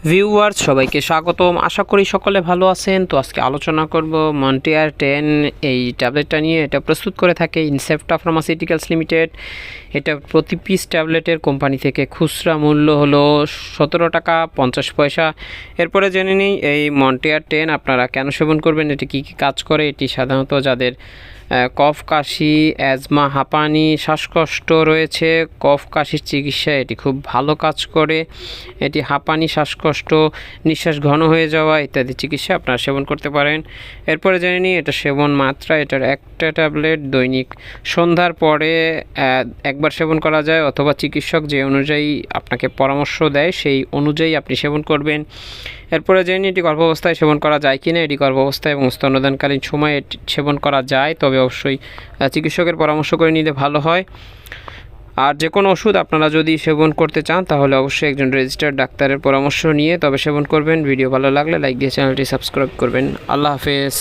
Viewers সবাইকে স্বাগতম। আশা করি সকলে ভালো আছেন। তো আজকে আলোচনা করব মন্টিয়ার 10 এই ট্যাবলেটটা নিয়ে। এটা প্রস্তুত করে থাকে ইনসেপ্টা ফার্মাসিউটিক্যালস লিমিটেড। এটা প্রতি পিস ট্যাবলেটের কোম্পানি থেকে খুচরা মূল্য হলো 17 টাকা 50 পয়সা। এরপরে জেনে নিই এই মন্টিয়ার 10 আপনারা কেন সেবন করবেন, এটি কী কী কাজ করে। এটি সাধারণত যাদের কফ কাশি, অ্যাজমা, হাঁপানি, শ্বাসকষ্ট রয়েছে, কফ কাশির চিকিৎসায় এটি খুব ভালো কাজ করে। এটি হাঁপানি, শ্বাসকষ্ট, নিঃশ্বাস ঘন হয়ে যাওয়া ইত্যাদি চিকিৎসা আপনারা সেবন করতে পারেন। এরপরে জেনে নিই এটা সেবন মাত্রা। এটার একটা ট্যাবলেট দৈনিক সন্ধ্যার পরে একবার সেবন করা যায়, অথবা চিকিৎসক যে অনুযায়ী আপনাকে পরামর্শ দেয় সেই অনুযায়ী আপনি সেবন করবেন। এরপরে জেনে এটি গর্ভাবস্থায় সেবন করা যায় কি না। এটি গর্ভাবস্থায় এবং স্তন্যদানকালীন সময়ে এটি সেবন করা যায়, তবে অবশ্যই চিকিৎসকের পরামর্শ করে নিলে ভালো হয়। আর যে কোনো ওষুধ আপনারা যদি সেবন করতে চান তাহলে অবশ্যই একজন রেজিস্টার্ড ডাক্তারের পরামর্শ নিয়ে তবে সেবন করবেন। ভিডিও ভালো লাগলে লাইক দিয়ে চ্যানেলটি সাবস্ক্রাইব করবেন। আল্লাহ হাফেজ।